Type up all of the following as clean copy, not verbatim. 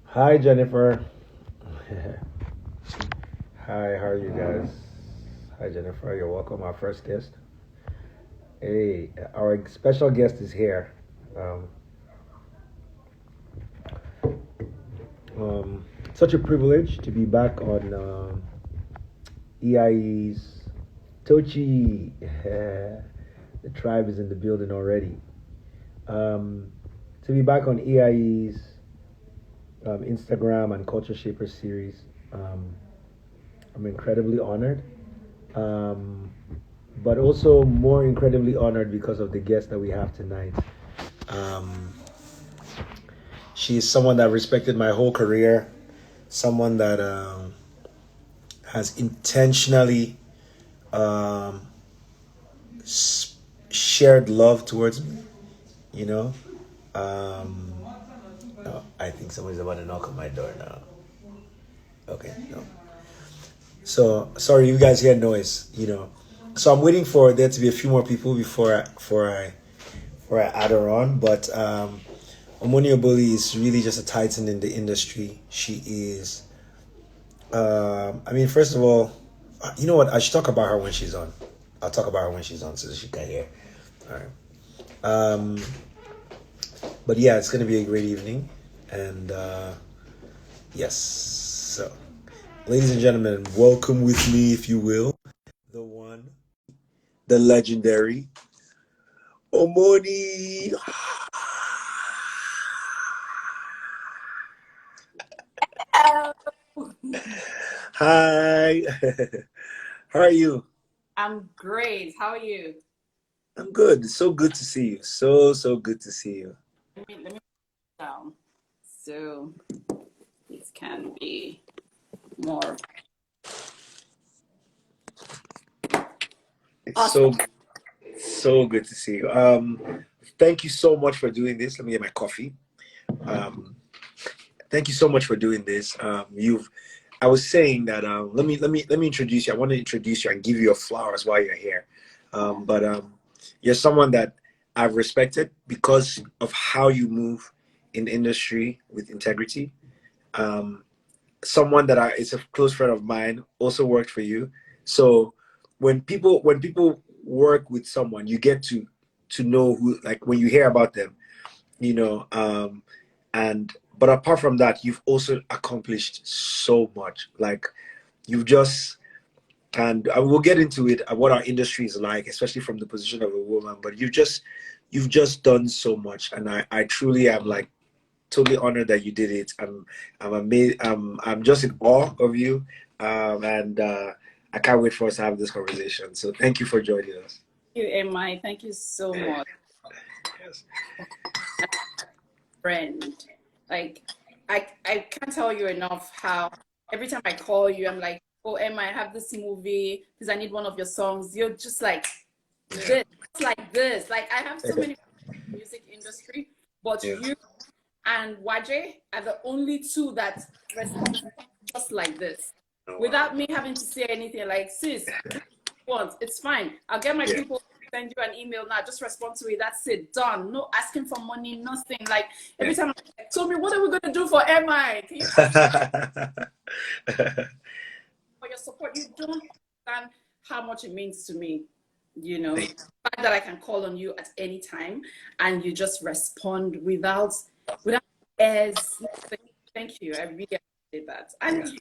Hi, Jennifer. Hi, how are you guys? Hi, Jennifer. You're welcome. Our first guest. Hey, our special guest is here. Um, Such a privilege to be back on EIE's Tochi. The tribe is in the building already. Um, to be back on EIE's Instagram and Culture Shaper series. Um, I'm incredibly honored. Um, but also more incredibly honored because of the guest that we have tonight. Um, she is someone that respected my whole career, someone that has intentionally um, shared love towards me. You know, um, no, I think somebody's about to knock on my door now. Okay, no. So sorry, you guys hear noise. So I'm waiting for there to be a few more people before I add her on. But Omoni Oboli is really just a titan in the industry. She is. I mean, first of all, you know what? I should talk about her when she's on. I'll talk about her when she's on so she can hear. All right. Um, but yeah, it's gonna be a great evening, and yes. So, ladies and gentlemen, welcome with me, if you will, the one, the legendary Omoni. Hello. Hi. How are you? I'm great. How are you? I'm good. So good to see you. So good to see you. Let me put down. So this can be more It's awesome. so good to see you. Thank you so much for doing this. Let me get my coffee. Um, thank you so much for doing this. I was saying that let me introduce you. I want to introduce you and give you your flowers while you're here. But you're someone that I've respected because of how you move in the industry with integrity. Um, Someone that is a close friend of mine also worked for you. So when people work with someone, you get to know who, like when you hear about them, you know. And but apart from that, you've also accomplished so much. Like you've just and I will get into it what our industry is like, especially from the position of a woman. But you've just done so much, and I truly am like totally honored that you did it. I'm amazed. I'm just in awe of you, and I can't wait for us to have this conversation. So thank you for joining us. Thank you, MI. Thank you so much, Yes. friend. Like I can't tell you enough how every time I call you, I'm like, oh MI, I have this movie because I need one of your songs. You're just like this, like this. Like I have so many music industry, but Yeah. you and Waje are the only two that respond just like this, Oh, wow. without me having to say anything. Like, sis, want, it's fine. I'll get my Yeah. people to send you an email now. Just respond to it. That's it. Done. No asking for money, nothing. Like every Yeah. time I'm like, Toby, what are we gonna do for MI? Can you tell me for your support? You don't understand how much it means to me. Thank The fact that I can call on you at any time and you just respond without airs. Thank you. I really appreciate that. you. And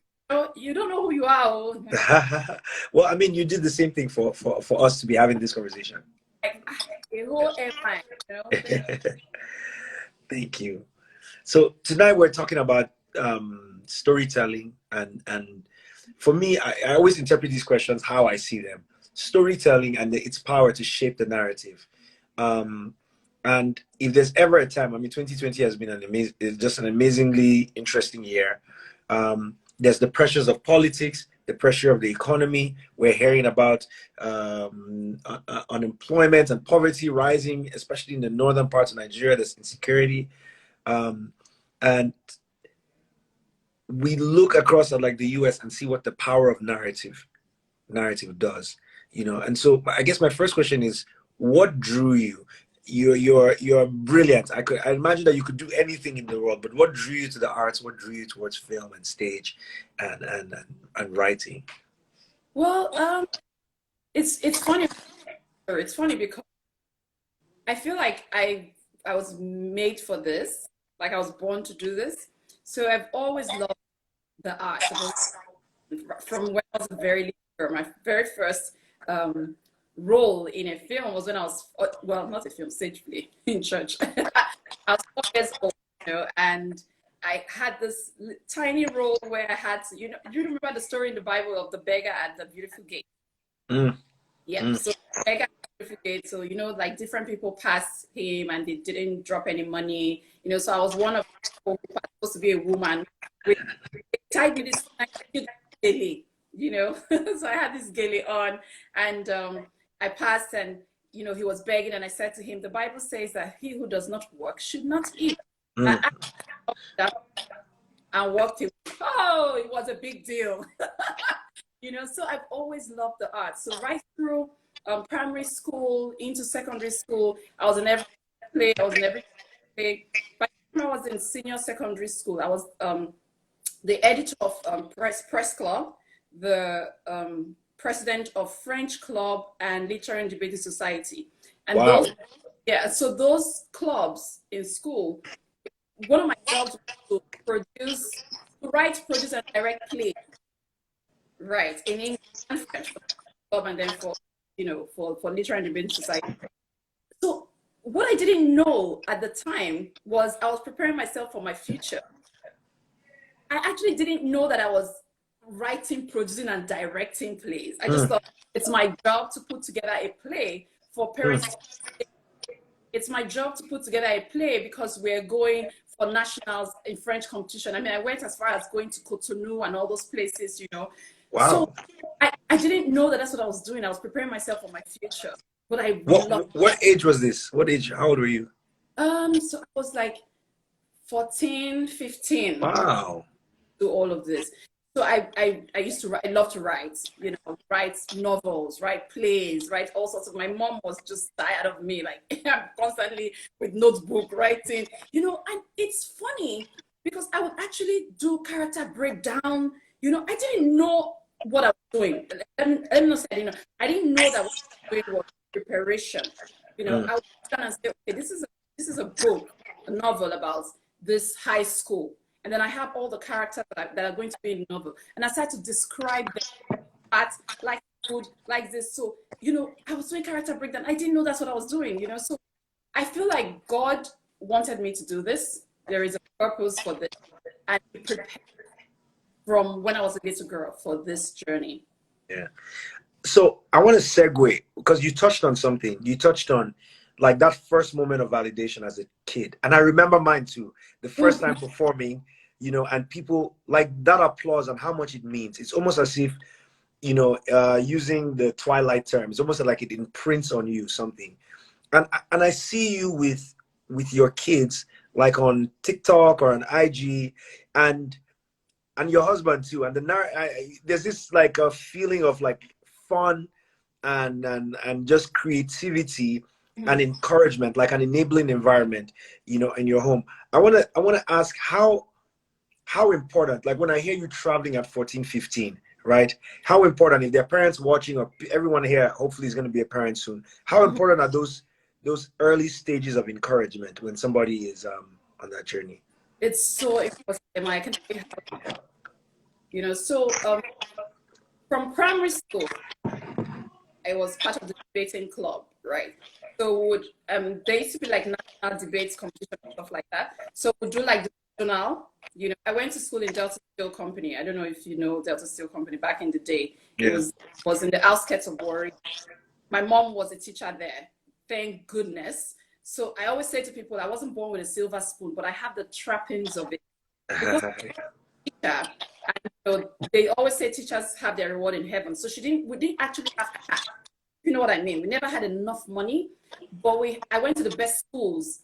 you don't know who you are. Oh. Well, I mean, you did the same thing for us to be having this conversation. Like, a whole MI, Thank Thank you. So tonight we're talking about storytelling, and for me, I always interpret these questions how I see them. Storytelling and its power to shape the narrative. Um, and if there's ever a time, I mean, 2020 has been just an amazingly interesting year. There's the pressures of politics, the pressure of the economy. We're hearing about unemployment and poverty rising, especially in the northern parts of Nigeria. There's insecurity, um, and we look across at like the US and see what the power of narrative does. And so I guess my first question is, what drew you? you're brilliant. I imagine that you could do anything in the world. But what drew you to the arts? What drew you towards film and stage, and writing? Well, it's funny. It's funny because I feel like I was made for this. Like I was born to do this. So I've always loved the arts. From when I was a very little girl. My very first role in a film was when I was, well, not a film, stage play in church. I was 4 years old, and I had this tiny role where I had to, do you remember the story in the Bible of the beggar at the beautiful gate? Mm. Yeah, Mm. so the beggar at the beautiful gate, so, like different people passed him and they didn't drop any money, so I was one of the people who was supposed to be a woman. They tied me this gele, so I had this gele on, and I passed, and he was begging, and I said to him, the Bible says that he who does not work should not eat. Mm. And walked in. Oh, it was a big deal. So I've always loved the arts. So right through primary school into secondary school, I was in every play. I was in every play. By the time I was in senior secondary school, I was the editor of Press Club, the president of French Club and Literary and Debating Society. And Wow. so those clubs in school, one of my jobs was to write, produce, and direct plays, right, in English and French for club, and then for Literary and Debating Society. So what I didn't know at the time was I was preparing myself for my future. I actually didn't know that I was writing, producing, and directing plays. I just thought it's my job to put together a play for parents. It's my job to put together a play because we're going for nationals in French competition. I mean, I went as far as going to Cotonou and all those places, Wow. So I didn't know that that's what I was doing. I was preparing myself for my future. But what age was this? What age? How old were you? So I was like 14, 15. Wow. Do all of this. So I used to write, I love to write, write novels, write plays, write all sorts of, my mom was just tired of me, like I'm constantly with notebook writing, and it's funny because I would actually do character breakdown, I didn't know what I was doing. Let me not say, I didn't know that what I was doing was preparation. I would stand and say, okay, this is a book, a novel about this high school. And then I have all the characters that are going to be in the novel. And I started to describe them like food, like this. So, I was doing character breakdown. I didn't know that's what I was doing, So I feel like God wanted me to do this. There is a purpose for this. And He prepared from when I was a little girl for this journey. Yeah. So I want to segue because you touched on something. You touched on like that first moment of validation as a kid. And I remember mine too. The first time performing, and people like that applause and how much it means. It's almost as if, using the Twilight term, it's almost like it imprints on you something. And I see you with your kids, like on TikTok or on IG, and your husband too. And there's this like a feeling of like fun and just creativity and encouragement, like an enabling environment, in your home. I want to ask how important, like when I hear you traveling at 14, 15, right? How important, if there are parents watching, or everyone here hopefully is going to be a parent soon, how important are those early stages of encouragement when somebody is on that journey? It's so important. I can tell you how, so from primary school, I was part of the debating club, right? So there used to be like national debates competition and stuff like that. So we do like the regional, I went to school in Delta Steel Company. I don't know if you know Delta Steel Company back in the day. Yeah. It was in the outskirts of Warri. My mom was a teacher there. Thank goodness. So I always say to people, I wasn't born with a silver spoon, but I have the trappings of it. Because teacher, and they always say teachers have their reward in heaven. So we didn't actually have cash. You know what I mean? We never had enough money, but I went to the best schools.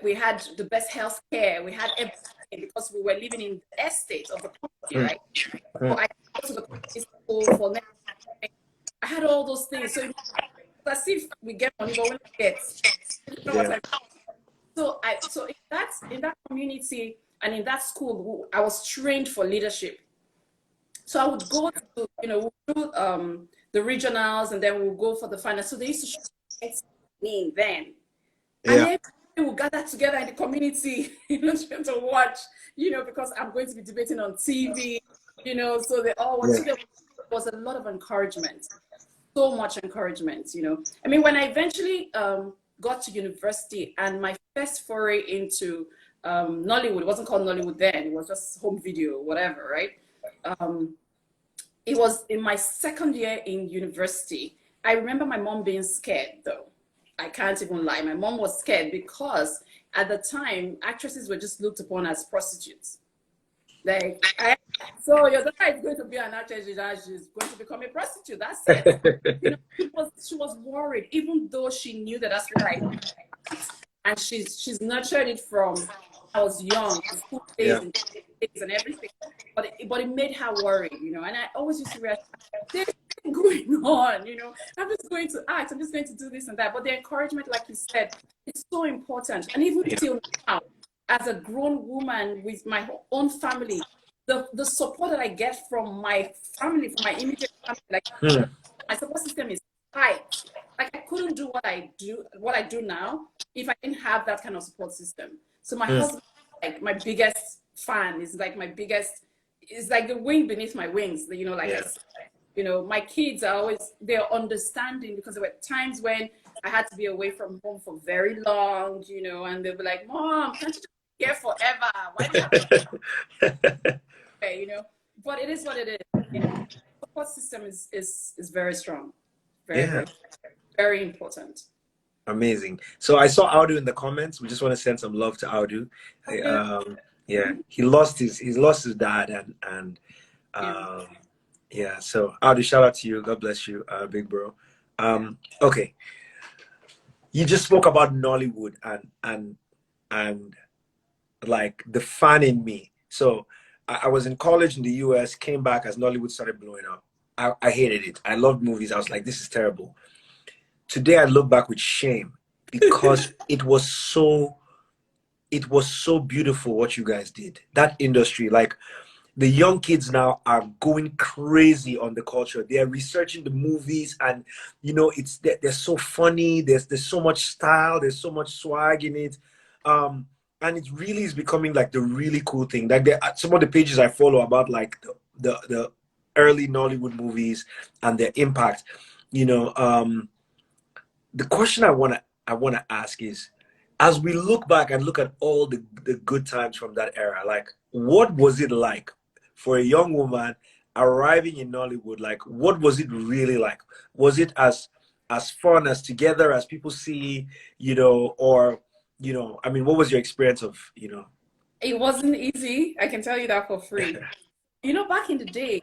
We had the best health care. We had everything because we were living in the estate of the community, right? So I go to the community school for I had all those things. So it's as if we get money, but we don't get. know what Yeah. I mean? So in that community and in that school, I was trained for leadership. So I would go to, we'll do the regionals and then we'll go for the finals. So they used to show me then. And Yeah. then we'll gather together in the community, to watch, because I'm going to be debating on TV, so they all watch. Yeah. So there was a lot of encouragement, so much encouragement. I mean, when I eventually got to university and my first foray into Nollywood, it wasn't called Nollywood then, it was just home video, whatever, right? It was in my second year in university. I remember my mom being scared, though. I can't even lie. My mom was scared because at the time, actresses were just looked upon as prostitutes. Like, so your daughter is going to be an actress, she's going to become a prostitute. That's it. She was worried, even though she knew that that's what I liked. And she's nurtured it from I was young, school days and everything. But it made her worried, And I always used to realize there's nothing going on, I'm just going to act, I'm just going to do this and that. But the encouragement, like you said, it's so important. And even till now, as a grown woman with my own family, the support that I get from my family, from my immediate family, like my support system is tight. Like I couldn't do what I do now if I didn't have that kind of support system. So my husband, like my biggest fan, is like the wind beneath my wings. My kids are always, they're understanding because there were times when I had to be away from home for very long, and they'll be like, "Mom, can't you just be here forever? Why do you have to?" But it is what it is. Support system is very strong, very very important. Amazing. So I saw Audu in the comments. We just want to send some love to Audu. Yeah, he lost his dad and so Audu, shout out to you. God bless you, big bro. Okay. You just spoke about Nollywood and like the fan in me. So I was in college in the US, came back as Nollywood started blowing up. I hated it. I loved movies. I was like, this is terrible. Today I look back with shame because it was so beautiful what you guys did. That industry, like the young kids now are going crazy on the culture. They are researching the movies and they're so funny. There's so much style, there's so much swag in it. And it really is becoming like the really cool thing. Like some of the pages I follow about like the early Nollywood movies and their impact. The question I wanna ask is, as we look back and look at all the good times from that era, like what was it like for a young woman arriving in Nollywood? Like what was it really like? Was it as fun, as together as people see, or I mean, what was your experience of, It wasn't easy. I can tell you that for free. Back in the day,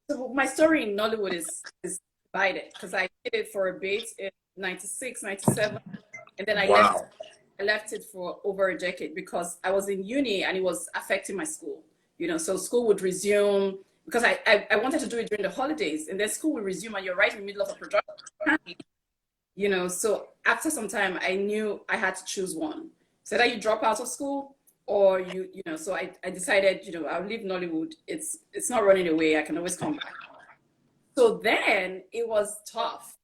so my story in Nollywood is divided because I did it for a bit in 96, 97, and then I left it for over a decade because I was in uni and it was affecting my school. So school would resume because I wanted to do it during the holidays, and then school would resume and you're right in the middle of a production. So after some time I knew I had to choose one. So that you drop out of school or so I decided, I'll leave Nollywood. It's not running away. I can always come back. So then it was tough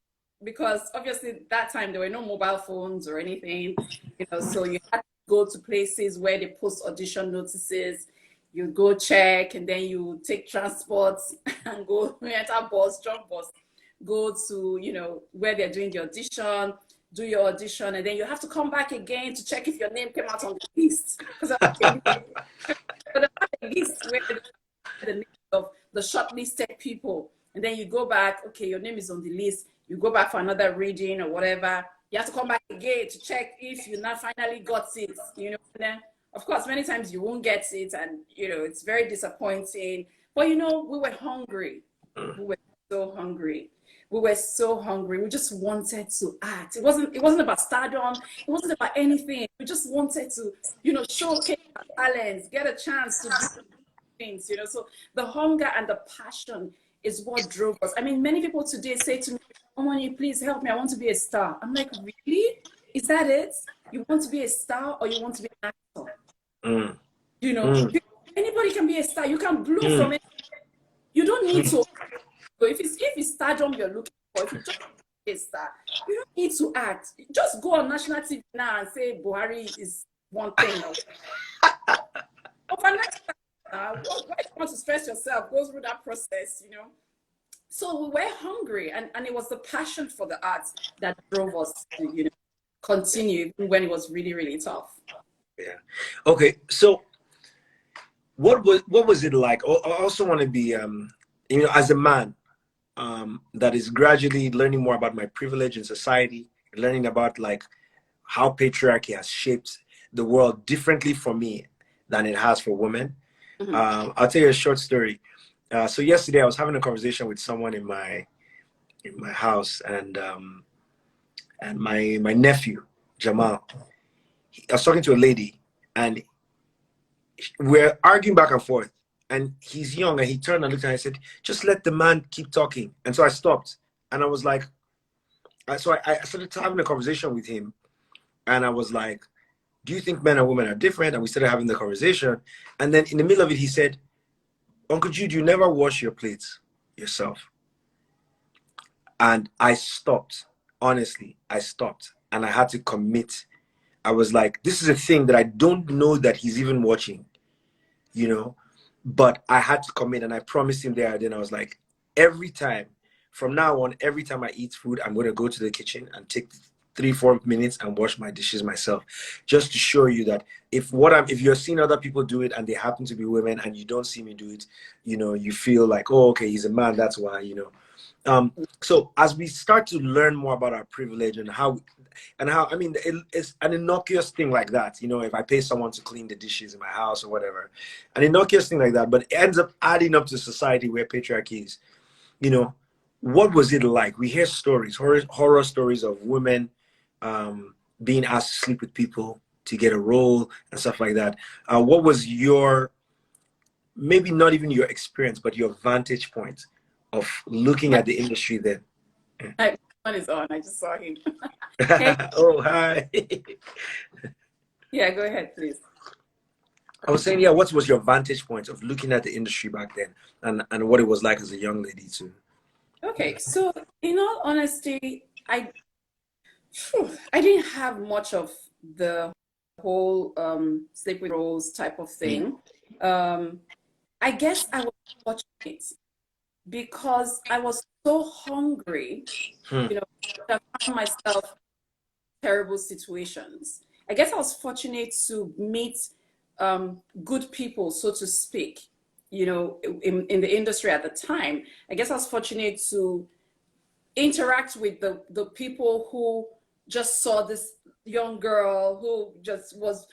because obviously that time there were no mobile phones or anything, so you had to go to places where they post audition notices. You go check and then you take transport and go enter bus, jump bus, go to, where they're doing the audition, do your audition, and then you have to come back again to check if your name came out on the list. Because the list where the name of the shortlisted people. And then you go back, okay, your name is on the list. You go back for another reading or whatever. You have to come back again to check if you now finally got it, And then, of course, many times you won't get it and, it's very disappointing. But, we were hungry. We were so hungry. We were so hungry. We just wanted to act. It wasn't about stardom. It wasn't about anything. We just wanted to, showcase our talents, get a chance to do things, So the hunger and the passion is what drove us. I mean, many people today say to me, "Omoni, please help me. I want to be a star." I'm like, really? Is that it? You want to be a star or you want to be an actor? Mm. You know, Mm. anybody can be a star. You can blow from Mm. it. You don't need Mm. to. So if it's stardom you're looking for, if you just be a star, you don't need to act. Just go on national TV now and say Buhari is one thing. Overnight, why do you want to stress yourself? Go through that process, you know. So we were hungry, and it was the passion for the arts that drove us to, you know, continue even when it was really, really tough. Yeah. Okay. So what was it like? I also want to be you know, as a man that is gradually learning more about my privilege in society, learning about like how patriarchy has shaped the world differently for me than it has for women. Mm-hmm. I'll tell you a short story. So yesterday I was having a conversation with someone in my house, and my nephew Jamal. I was talking to a lady, and we're arguing back and forth. And he's young, and he turned and looked at me and I said, "Just let the man keep talking." And so I stopped, and I was like, I started having a conversation with him, and I was like, "Do you think men and women are different?" And we started having the conversation, and then in the middle of it, he said, "Uncle Jude, you never wash your plates yourself." And I stopped. Honestly, I stopped, and I had to commit. I was like, "This is a thing that I don't know that he's even watching, you know." But I had to commit, and I promised him there. And then I was like, every time from now on, every time I eat food, I'm going to go to the kitchen and take 3-4 minutes and wash my dishes myself, just to show you that if you're seeing other people do it and they happen to be women and you don't see me do it, you know, you feel like, oh, okay, he's a man, that's why, you know. So as we start to learn more about our privilege and how I mean, it's an innocuous thing like that, you know, if I pay someone to clean the dishes in my house or whatever, an innocuous thing like that, but it ends up adding up to society where patriarchy is, you know. What was it like? We hear stories, horror stories of women being asked to sleep with people to get a role and stuff like that. What was your, maybe not even your experience, but your vantage point of looking at the industry then? My one is on. I just saw him. Hey, Oh, hi. yeah, go ahead, please. I was saying, yeah, what was your vantage point of looking at the industry back then, and what it was like as a young lady too? Okay, so in all honesty, I didn't have much of the whole sleep with roles type of thing. Um, I guess I was fortunate because I was so hungry, Hmm. you know, that I found myself in terrible situations. I guess I was fortunate to meet good people, so to speak, you know, in the industry at the time. I guess I was fortunate to interact with the people who just saw this young girl who just was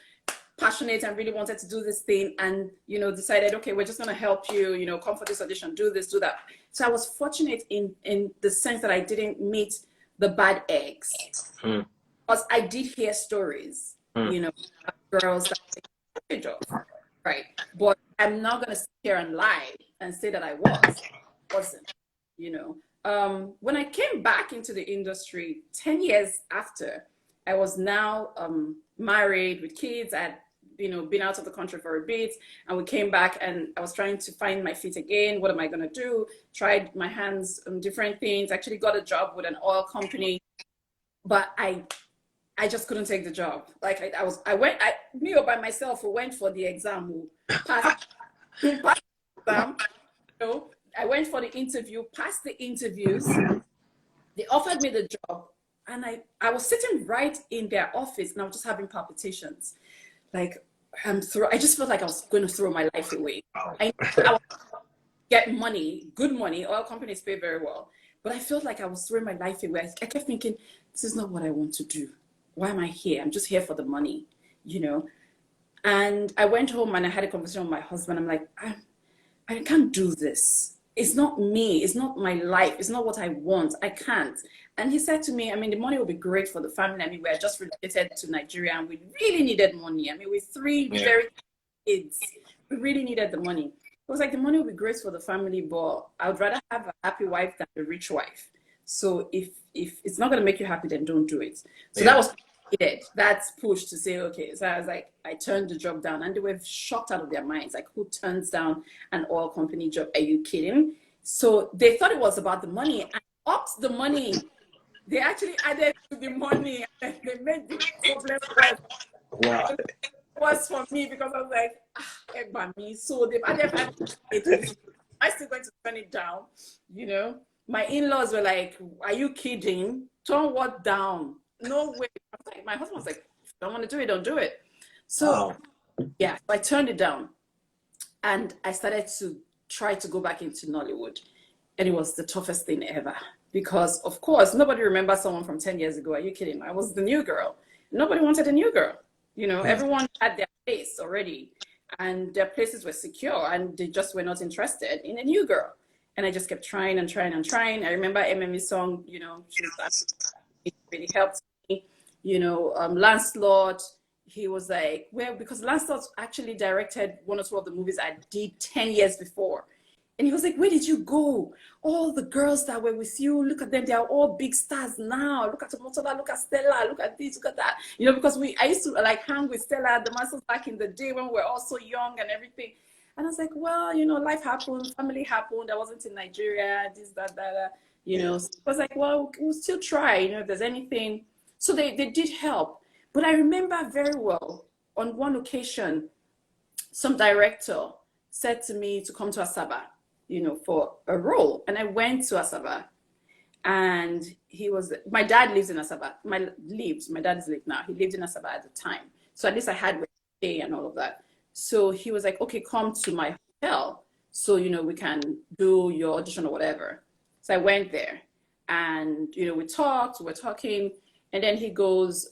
passionate and really wanted to do this thing, and you know, decided, okay, we're just going to help you, you know, come for this audition, do this, do that. So I was fortunate in the sense that I didn't meet the bad eggs, Hmm. because I did hear stories, Hmm. you know, of girls that I take advantage of, right? But I'm not going to sit here and lie and say that I wasn't, you know. When I came back into the industry 10 years after, I was now married with kids. I had, you know, been out of the country for a bit, and we came back, and I was trying to find my feet again. What am I going to do? Tried my hands on different things. Actually got a job with an oil company, but I just couldn't take the job. Like me all by myself went for the exam, passed, passed the exam, you know, I went for the interview, passed the interviews. They offered me the job, and I was sitting right in their office, and I was just having palpitations. Like I just felt like I was going to throw my life away. I would get money, good money. Oil companies pay very well, but I felt like I was throwing my life away. I kept thinking, this is not what I want to do. Why am I here? I'm just here for the money, you know. And I went home and I had a conversation with my husband. I'm like, I can't do this. It's not me. It's not my life. It's not what I want. I can't. And he said to me, I mean, the money will be great for the family. I mean, we are just relocated to Nigeria and we really needed money. I mean, with three Yeah. very kids, we really needed the money. It was like, the money will be great for the family, but I would rather have a happy wife than a rich wife. So if it's not going to make you happy, then don't do it. So Yeah. that was needed that push to say, okay. So I was like, I turned the job down, and they were shocked out of their minds. Like, who turns down an oil company job? Are you kidding? So they thought it was about the money, and upped the money. They actually added to the money, and they made the problem worse. Wow. Was for me, because I was like, by me. So they've added 5 I'm still going to turn it down. You know, my in-laws were like, "Are you kidding? Turn what down? No way." I was like, my husband was like, "If you don't want to do it, don't do it." So Wow. yeah, I turned it down, and I started to try to go back into Nollywood, and it was the toughest thing ever, because of course nobody remembers someone from 10 years ago. Are you kidding? I was the new girl. Nobody wanted a new girl. You know, everyone had their place already, and their places were secure, and they just were not interested in a new girl. And I just kept trying and trying and trying. I remember MME's song, you know, it really helped me. You know, Lancelot, he was like, well, because Lancelot actually directed 1 or 2 of the movies I did 10 years before. And he was like, where did you go? All the girls that were with you, look at them. They are all big stars now. Look at Motola, look at Stella, look at this, look at that. You know, because I used to like hang with Stella, the Masters, back in the day when we were all so young and everything. And I was like, well, you know, life happened, family happened. I wasn't in Nigeria, this, that, you know. So I was like, well, we'll still try, you know, if there's anything. So they did help. But I remember very well, on one occasion, some director said to me to come to Asaba, you know, for a role. And I went to Asaba, and my dad lives in Asaba. My dad is late now. He lived in Asaba at the time. So at least I had where to stay and all of that. So he was like, okay, come to my hotel, so, you know, we can do your audition or whatever. So I went there, and, you know, we were talking, and then he goes,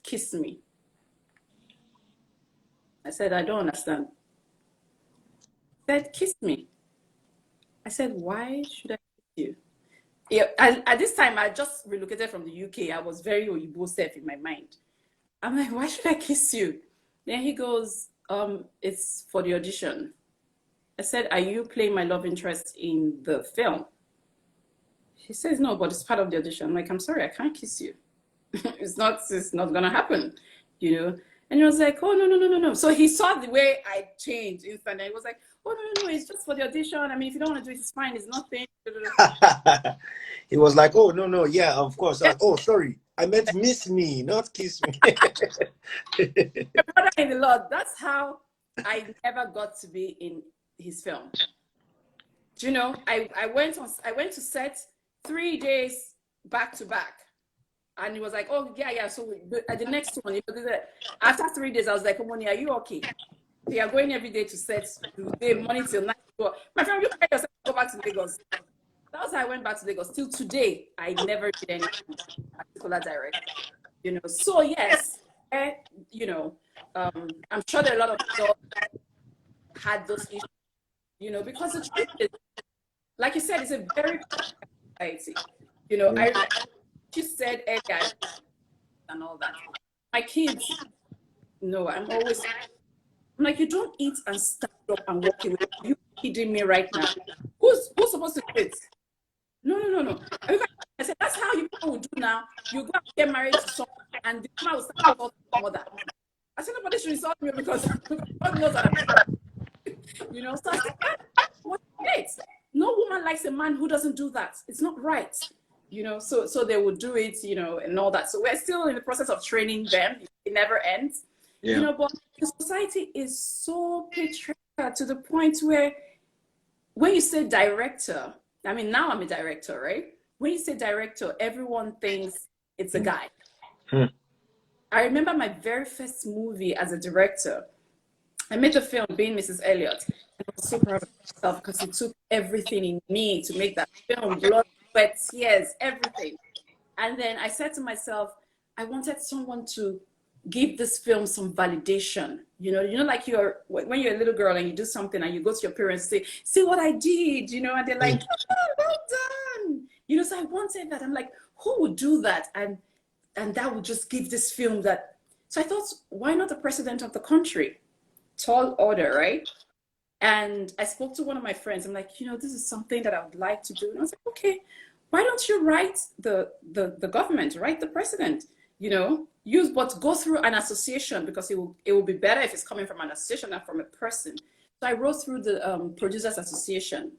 kiss me. I said, I don't understand. He said, kiss me. I said, why should I kiss you? Yeah, at this time, I just relocated from the UK. I was very Oyibo self in my mind. I'm like, why should I kiss you? Then he goes, it's for the audition. I said, are you playing my love interest in the film? He says, no, but it's part of the audition. I'm like, I'm sorry, I can't kiss you. It's not gonna happen, you know? And he was like, oh, no. So he saw the way I changed instantly. He was like, oh, no, it's just for the audition. I mean, if you don't want to do it, it's fine. It's nothing. He was like, oh, no, yeah, of course. Like, oh, sorry. I meant miss me, not kiss me. My brother in the Lord, that's how I never got to be in his film. Do you know, I went to set 3 days back to back. And he was like, oh, yeah. So at the next one, after 3 days, I was like, Omoni, are you okay? They are going every day to set, morning till night. My friend, you can yourself go back to Lagos. That was how I went back to Lagos. Till today, I never did any particular direction. You know, so yes, you know, I'm sure that a lot of people had those issues, you know, because the truth is, like you said, it's a very society. You know, I just said earlier and all that. My kids, no, I'm like, you don't eat and stand up and walk away. Are you kidding me right now? Who's supposed to do it? No. I said, that's how you people will do now. You go and get married to someone, and the woman will start to talk mother. I said, nobody should insult me, because God knows that I'm, you know. So I said, what's it? No woman likes a man who doesn't do that. It's not right, you know. So they would do it, you know, and all that. So we're still in the process of training them. It never ends, you know. But the society is so patriarchal to the point where, when you say director, I mean, now I'm a director, right? When you say director, everyone thinks it's a guy. I remember my very first movie as a director. I made the film Being Mrs. Elliot. And I was so proud of myself, because it took everything in me to make that film. Blood, sweat, tears, everything. And then I said to myself, I wanted someone to give this film some validation. You know, like when you're a little girl and you do something and you go to your parents and say, see what I did, you know, and they're like, oh, well done. You know, so I wanted that. I'm like, who would do that? And that would just give this film that. So I thought, why not the president of the country? Tall order, right? And I spoke to one of my friends. I'm like, you know, this is something that I would like to do. And I was like, okay, why don't you write the government, write the president? you know, use, but go through an association, because it will be better if it's coming from an association than from a person. So I wrote through the Producers Association,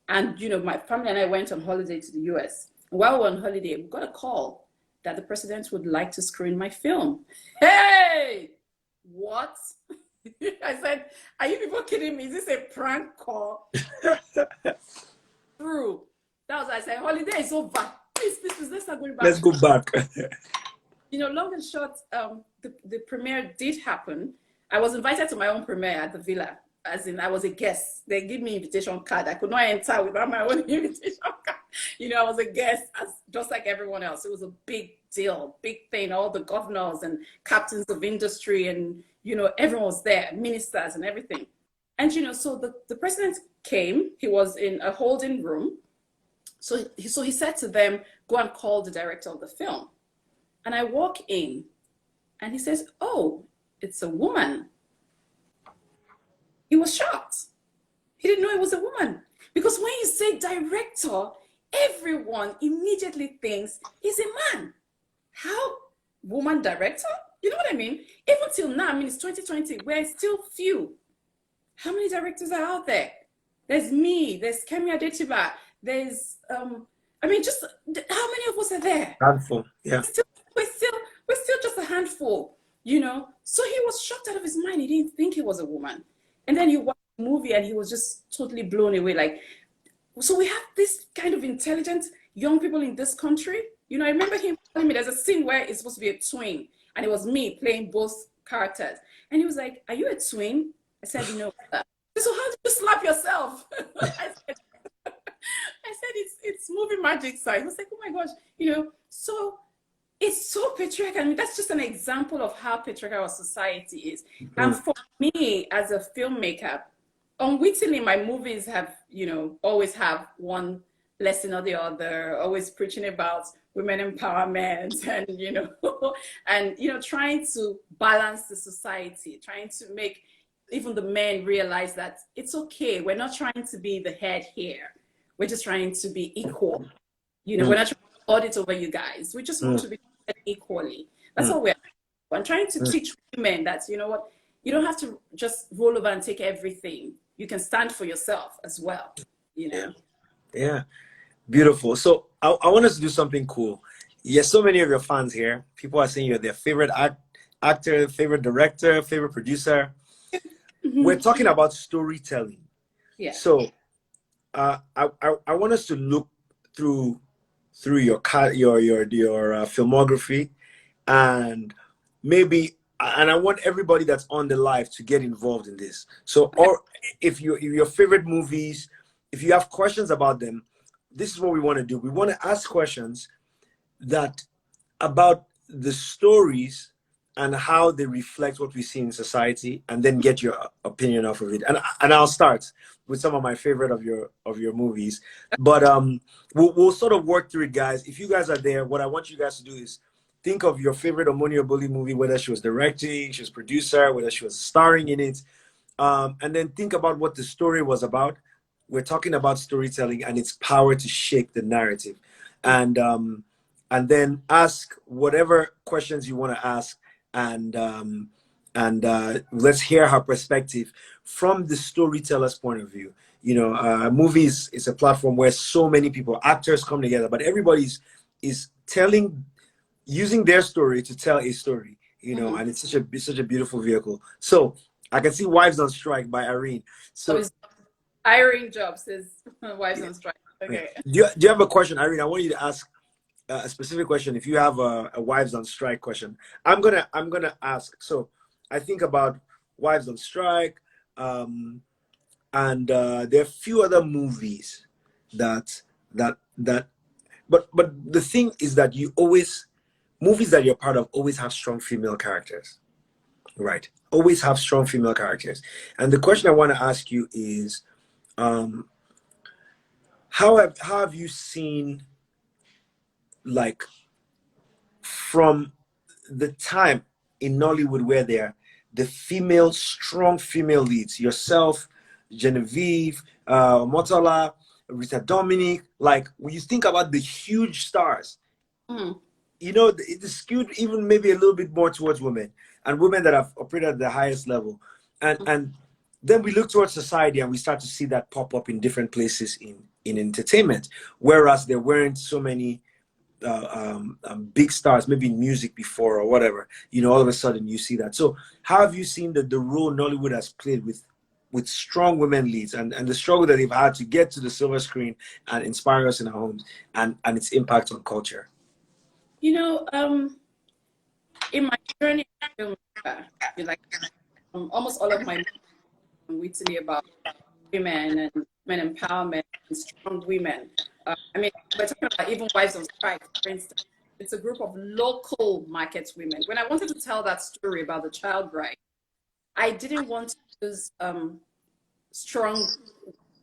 and you know, my family and I went on holiday to the US. While we were on holiday, we got a call that the president would like to screen my film. Hey, what? I said, are you people kidding me? Is this a prank call? True. That was, I said, holiday is over. Please, let's not go back. Let's go back. You know, long and short, the premiere did happen. I was invited to my own premiere at the villa, as in I was a guest. They gave me invitation card. I could not enter without my own invitation card. You know, I was a guest, just like everyone else. It was a big deal, big thing. All the governors and captains of industry and, you know, everyone was there, ministers and everything. And, you know, so the president came. He was in a holding room. So he said to them, go and call the director of the film. And I walk in and he says, oh, it's a woman. He was shocked. He didn't know it was a woman. Because when you say director, everyone immediately thinks he's a man. How? Woman director? You know what I mean? Even till now, I mean, it's 2020, we're still few. How many directors are out there? There's me, there's Kemi Adetiba, there's, I mean, just how many of us are there? Handful, yeah. We're still just a handful, you know? So he was shocked out of his mind. He didn't think he was a woman. And then he watched the movie and he was just totally blown away. Like, so we have this kind of intelligent young people in this country. You know, I remember him telling me there's a scene where it's supposed to be a twin and it was me playing both characters. And he was like, are you a twin? I said, no. So how did you slap yourself? I said, it's movie magic side. I was like, oh my gosh, you know, so it's so patriarchal. I mean, that's just an example of how patriarchal our society is. Mm-hmm. And for me, as a filmmaker, unwittingly, my movies have, you know, always have one lesson or the other, always preaching about women empowerment and, you know, and, you know, trying to balance the society, trying to make even the men realize that it's okay. We're not trying to be the head here. We're just trying to be equal. You know, we're not trying to audit over you guys. We just want to be equally. That's all we're doing. I'm trying to teach women that, you know what, you don't have to just roll over and take everything. You can stand for yourself as well, you know? Yeah. Beautiful. So I want us to do something cool. Yes, so many of your fans here. People are saying you're their favorite actor, favorite director, favorite producer. We're talking about storytelling. Yeah. So I want us to look through your filmography, and maybe, and I want everybody that's on the live to get involved in this. So, or if your favorite movies, if you have questions about them, this is what we want to do. We want to ask questions about the stories and how they reflect what we see in society, and then get your opinion off of it. And I'll start with some of my favorite of your movies. But we'll sort of work through it, guys. If you guys are there, what I want you guys to do is think of your favorite Omoni Oboli movie, whether she was directing, she was producer, whether she was starring in it, and then think about what the story was about. We're talking about storytelling and its power to shape the narrative, and then ask whatever questions you want to ask. And let's hear her perspective from the storyteller's point of view. You know, movies is a platform where so many people, actors come together, but everybody's using their story to tell a story. You know, and it's such a beautiful vehicle. So I can see "Wives on Strike" by Irene. So Irene Jobs says "Wives on Strike." Okay. Do you have a question, Irene? I want you to ask a specific question. If you have a Wives on Strike question, I'm gonna ask. So I think about Wives on Strike, and there are a few other movies but the thing is that movies that you're part of always have strong female characters, right? Always have strong female characters. And the question I want to ask you is, how have you seen, like, from the time in Nollywood where there the strong female leads, yourself, Genevieve, Motola, Rita Dominic, like when you think about the huge stars, you know, it's skewed even maybe a little bit more towards women and women that have operated at the highest level. And then we look towards society and we start to see that pop up in different places in entertainment. Whereas there weren't so many big stars, maybe in music before or whatever, you know, all of a sudden you see that. So how have you seen the role Nollywood has played with strong women leads and the struggle that they've had to get to the silver screen and inspire us in our homes and its impact on culture? You know, in my journey in film, like almost all of my witty about women and women empowerment and strong women. I mean, we're talking about even Wives on Strike, for instance. It's a group of local market women. When I wanted to tell that story about the child bride, I didn't want to use strong,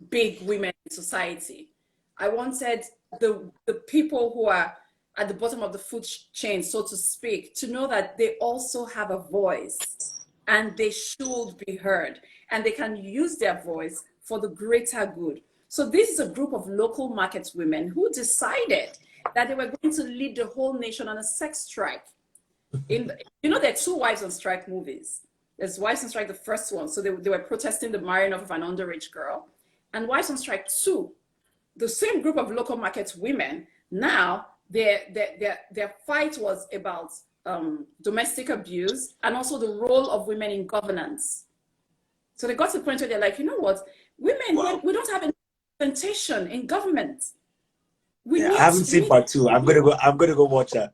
big women in society. I wanted the people who are at the bottom of the food chain, so to speak, to know that they also have a voice and they should be heard and they can use their voice for the greater good. So this is a group of local market women who decided that they were going to lead the whole nation on a sex strike. You know, there are two Wives on Strike movies. There's Wives on Strike, the first one. So they were protesting the marrying of an underage girl. And Wives on Strike 2, the same group of local market women, now their fight was about domestic abuse and also the role of women in governance. So they got to the point where they're like, you know what, women, Wow. we don't have any representation in government. I haven't seen part 2. I'm gonna go watch that.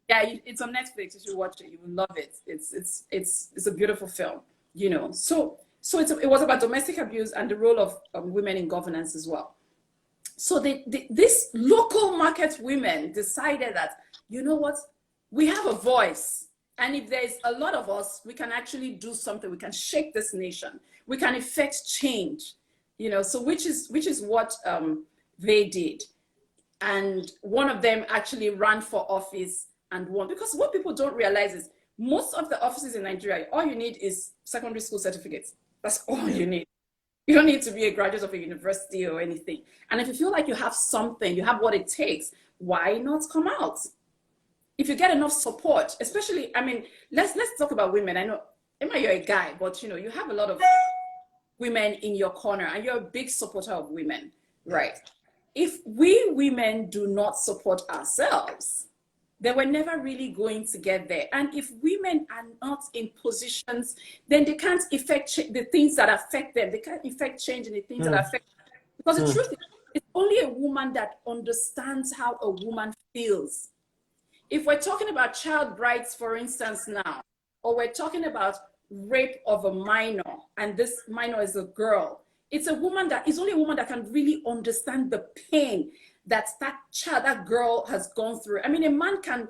Yeah, it's on Netflix. You should watch it. You will love it. It's a beautiful film. You know, so it was about domestic abuse and the role of women in governance as well. So these local market women decided that, you know what, we have a voice. And if there's a lot of us, we can actually do something. We can shake this nation. We can effect change, you know, so which is what they did. And one of them actually ran for office and won. Because what people don't realize is most of the offices in Nigeria, all you need is secondary school certificates. That's all you need. You don't need to be a graduate of a university or anything. And if you feel like you have something, you have what it takes, why not come out? If you get enough support, especially, I mean, let's talk about women. I know, Emma, you're a guy, but you know, you have a lot of women in your corner and you're a big supporter of women, right? If we women do not support ourselves, then we're never really going to get there. And if women are not in positions, then they can't affect the things that affect them. They can't affect change in the things that affect them. Because the truth is, it's only a woman that understands how a woman feels. If we're talking about child brides, for instance, now, or we're talking about rape of a minor, and this minor is a girl, it's only a woman that can really understand the pain that child, that girl has gone through. I mean, a man can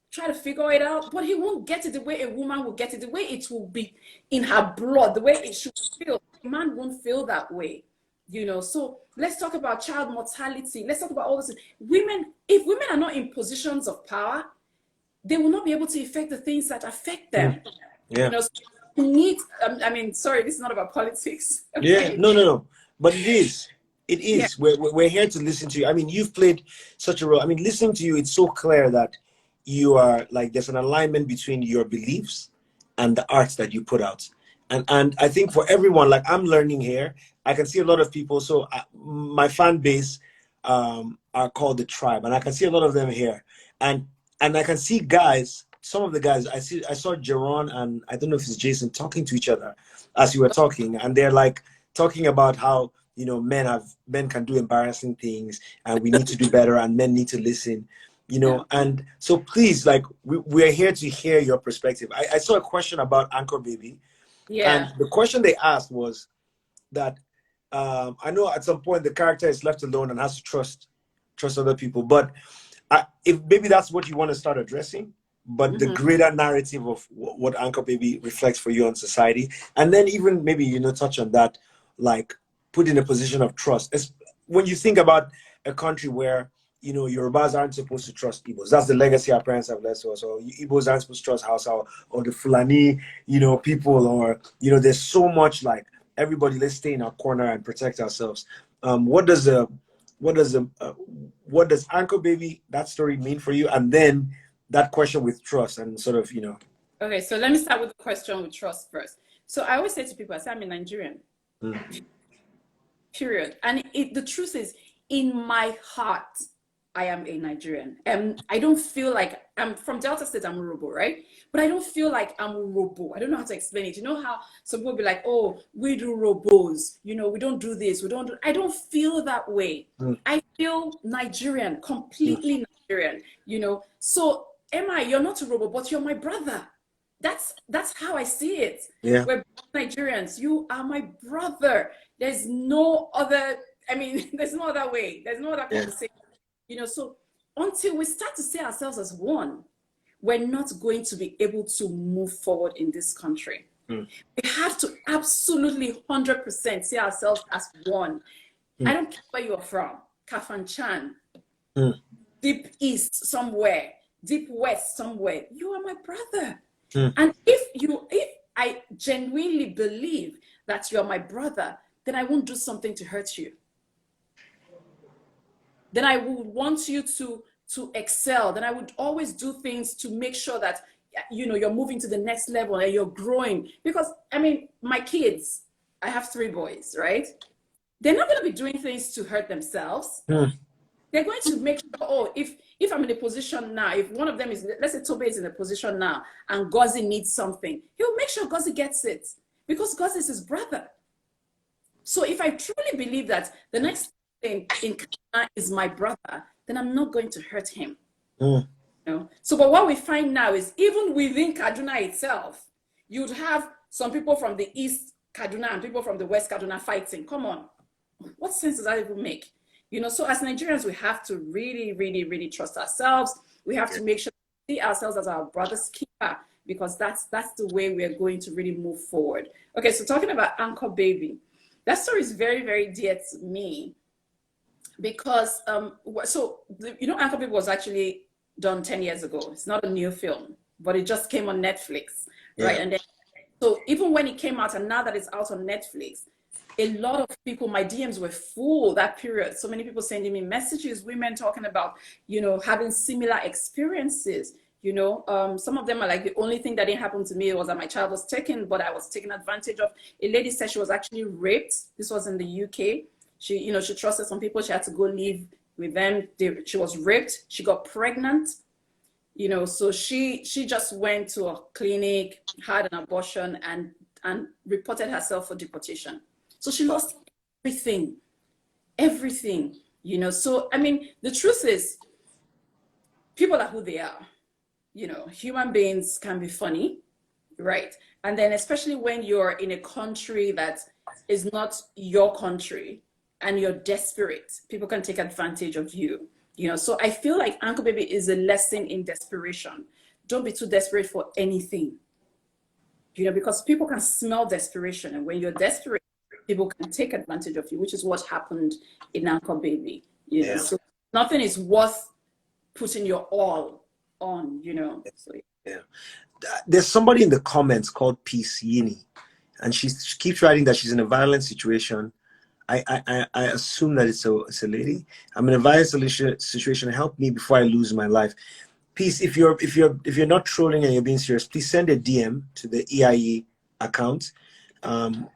try to figure it out, but he won't get it the way a woman will get it, the way it will be in her blood, the way it should feel. A man won't feel that way, you know. So let's talk about child mortality. Let's talk about all this. If women are not in positions of power, they will not be able to affect the things that affect them. Yeah. You know, so we need, I mean, sorry, this is not about politics. Okay? Yeah, no. But it is. It is. Yeah. We're here to listen to you. I mean, you've played such a role. I mean, listening to you, it's so clear that you are like, there's an alignment between your beliefs and the arts that you put out. And I think for everyone, like I'm learning here, I can see a lot of people. So my fan base are called the Tribe, and I can see a lot of them here. And I can see guys, some of the guys, I saw Jaron and I don't know if it's Jason talking to each other as you were talking, and they're like talking about how, you know, men can do embarrassing things and we need to do better and men need to listen, you know. And so please, like we're here to hear your perspective. I saw a question about Anchor Baby. Yeah. And the question they asked was that I know at some point the character is left alone and has to trust other people, but if maybe that's what you want to start addressing, but the greater narrative of what Anchor Baby reflects for you on society, and then even maybe, you know, touch on that, like put in a position of trust. When you think about a country where, you know, Yorubas aren't supposed to trust Igbos. That's the legacy our parents have left to us. Or Igbos aren't supposed to trust Hausa or the Fulani, you know, people, or, you know, there's so much like everybody, let's stay in our corner and protect ourselves. What does Anchor Baby, that story mean for you? And then that question with trust and sort of, Okay, so let me start with the question with trust first. So I always say to people, I say I'm a Nigerian, period. And the truth is, in my heart, I am a Nigerian. And I don't feel like I'm from Delta State, I'm Urobo, right? But I don't feel like I'm Urobo. I don't know how to explain it. You know how some people be like, oh, we do Robos, we don't do this, we don't do. I don't feel that way. I feel Nigerian, completely Nigerian, So, Emma, you're not a Urobo, but you're my brother. That's how I see it. Yeah. We're Nigerians. You are my brother. There's no other, there's no other way. There's no other conversation. So until we start to see ourselves as one, we're not going to be able to move forward in this country. We have to absolutely 100% see ourselves as one. I don't care where you're from, Kafanchan, deep east somewhere, deep west somewhere. You are my brother. And if I genuinely believe that you're my brother, then I won't do something to hurt you. Then I would want you to excel. Then I would always do things to make sure that you're moving to the next level and you're growing. Because my kids, I have 3 boys, right? They're not going to be doing things to hurt themselves. They're going to make sure, if I'm in a position now, if one of them is, let's say Tobe is in a position now and Gozi needs something, he'll make sure Gozi gets it because Gozi is his brother. So if I truly believe that the next thing in Kaduna is my brother, then I'm not going to hurt him. So, but what we find now is even within Kaduna itself, you'd have some people from the East Kaduna and people from the West Kaduna fighting. Come on. What sense does that even make? So as Nigerians, we have to really, really, really trust ourselves. We have to make sure we see ourselves as our brother's keeper because that's the way we are going to really move forward. Okay, so talking about Anchor Baby, that story is very, very dear to me because, Anchor Baby was actually done 10 years ago. It's not a new film, but it just came on Netflix, right? And then, so even when it came out and now that it's out on Netflix, a lot of people, my DMs were full that period. So many people sending me messages, women talking about, having similar experiences. Some of them are like, the only thing that didn't happen to me was that my child was taken, but I was taken advantage of. A lady said she was actually raped. This was in the UK. She, she trusted some people. She had to go live with them. She was raped. She got pregnant. So she just went to a clinic, had an abortion, and reported herself for deportation. So she lost everything. So, the truth is, people are who they are. Human beings can be funny, right? And then especially when you're in a country that is not your country and you're desperate, people can take advantage of you. So I feel like Anchor Baby is a lesson in desperation. Don't be too desperate for anything, because people can smell desperation. And when you're desperate, people can take advantage of you, which is what happened in Anchor Baby. So nothing is worth putting your all on, So, There's somebody in the comments called Peace Yini, and she keeps writing that she's in a violent situation. I assume that it's a lady. I'm in a violent situation. Help me before I lose my life. Peace, if you're not trolling and you're being serious, please send a DM to the EIE account.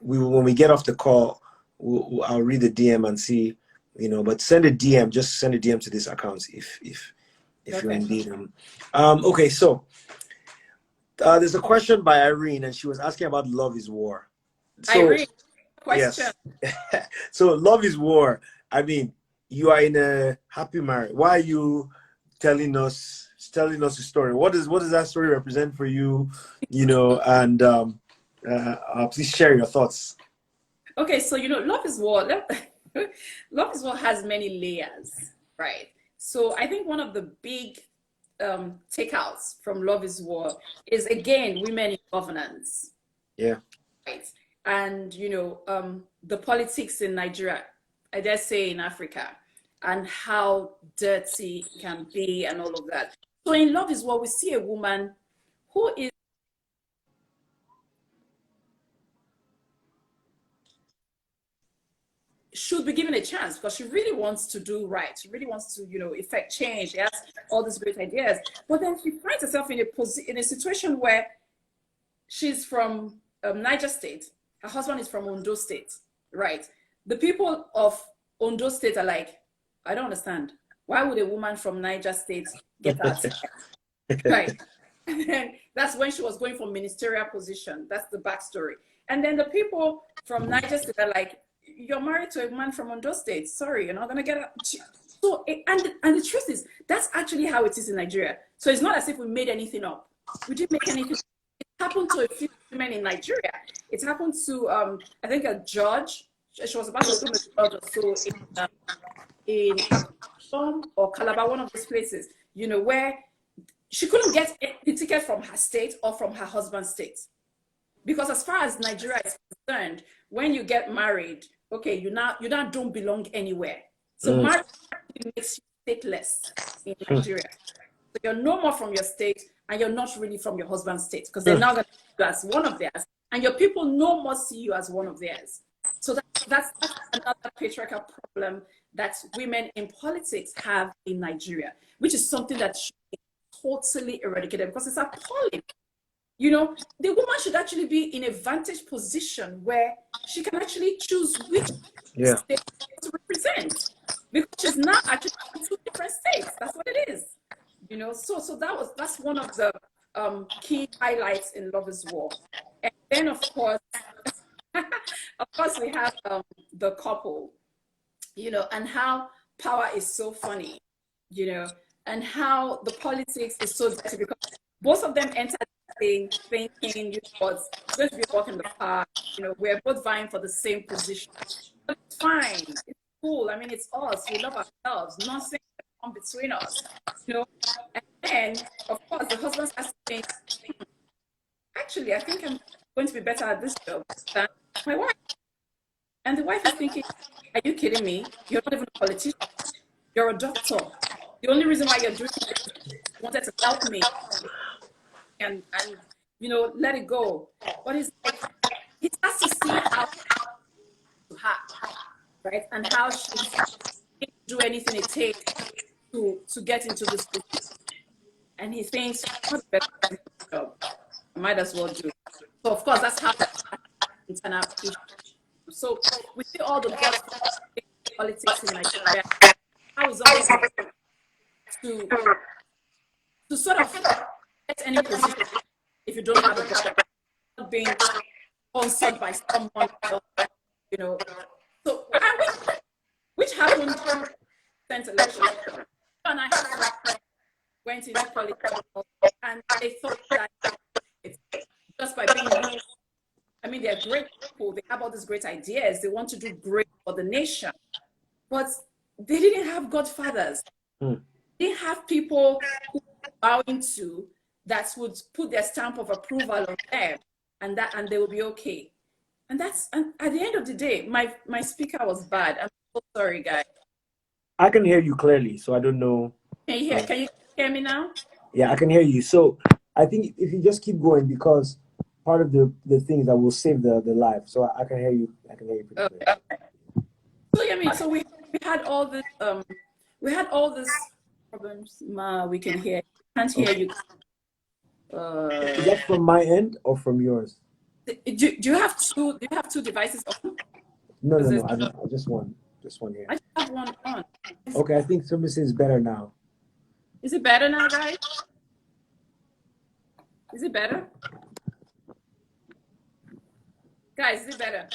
When we get off the call, I'll read the DM and see, but send a DM. Just send a DM to this account if you're indeed. Okay, so there's a question by Irene, and she was asking about love is war. So, Irene, question. Yes. So love is war. You are in a happy marriage. Why are you telling us a story? What does that story represent for you? And please share your thoughts. Okay, so love is war. Love is war has many layers, right? So I think one of the big takeouts from Love is War is, again, women in governance. Yeah. Right. And the politics in Nigeria, I dare say in Africa, and how dirty it can be and all of that. So in Love is War, we see a woman who is should be given a chance because she really wants to do right. She really wants to, effect change. She has all these great ideas. But then she finds herself in a situation where she's from Niger State. Her husband is from Ondo State, right? The people of Ondo State are like, I don't understand. Why would a woman from Niger State get that? Right. And then that's when she was going for ministerial position. That's the backstory. And then the people from Niger State are like, you're married to a man from Ondo State. Sorry, you're not going to get a... So, and the truth is, that's actually how it is in Nigeria. So it's not as if we made anything up. We didn't make anything. It happened to a few women in Nigeria. It happened to, I think, a judge. She was about to become a judge or so in or Calabar, one of those places, where she couldn't get the ticket from her state or from her husband's state. Because as far as Nigeria is concerned, when you get married, okay, you now don't belong anywhere. So marriage makes you stateless in Nigeria. So you're no more from your state and you're not really from your husband's state because they're now going to see you as one of theirs and your people no more see you as one of theirs. So that's another patriarchal problem that women in politics have in Nigeria, which is something that should be totally eradicated because it's appalling. The woman should actually be in a vantage position where she can actually choose which state to represent because she's now actually in two different states. That's what it is. So that's one of the key highlights in Lovers War. And then of course we have the couple, and how power is so funny, and how the politics is so dirty because both of them enter thinking, it's going to be walking the park, we're both vying for the same position. But it's fine, it's cool. I mean, it's us, we love ourselves, nothing can come between us, And then, of course, the husband has to think, actually, I think I'm going to be better at this job than my wife. And the wife is thinking, are you kidding me? You're not even a politician. You're a doctor. The only reason why you're doing it is you wanted to help me and let it go. But it's like, he has to see how to her, right? And how she can do anything it takes to get into this position. And he thinks, what's better than this job? I might as well do it. So of course, that's how it's an application. So we see all the politics in Nigeria. How is always to sort of get any position if you don't have a job, not being sponsored by someone else, So which happened in the election. And I went into politics and they thought that it's just by being, I mean, they're great people. They have all these great ideas. They want to do great for the nation. But they didn't have godfathers. They didn't have people who were bowing to that would put their stamp of approval on them and they will be okay. And at the end of the day, my speaker was bad. I'm so sorry, guys. I can hear you clearly, so I don't know. Can you hear me now? Yeah, I can hear you. So I think if you just keep going, because part of the thing is that will save the live. So I can hear you. I can hear you pretty clear. So I mean, so we had all this problems. We can hear. Can't hear you. Is that from my end or from yours? Do you have two? Do you have two devices on? No. I just one. Just one here. I have one on. Okay, I think somebody says better now. Is it better now, guys? Is it better? Guys, is it better?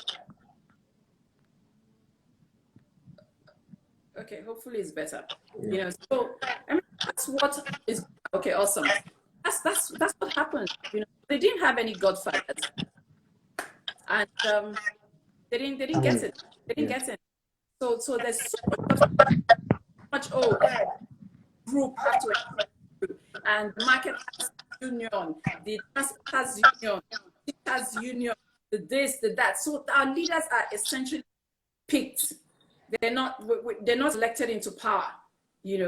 Okay, hopefully it's better. Yeah. So I mean, that's what is okay. Awesome. That's what happened. They didn't have any godfathers, and they didn't get it. They didn't get it. So there's so much group have to, and the market has union, the transport has union, it has union, the this, the that. So our leaders are essentially picked. They're not elected into power.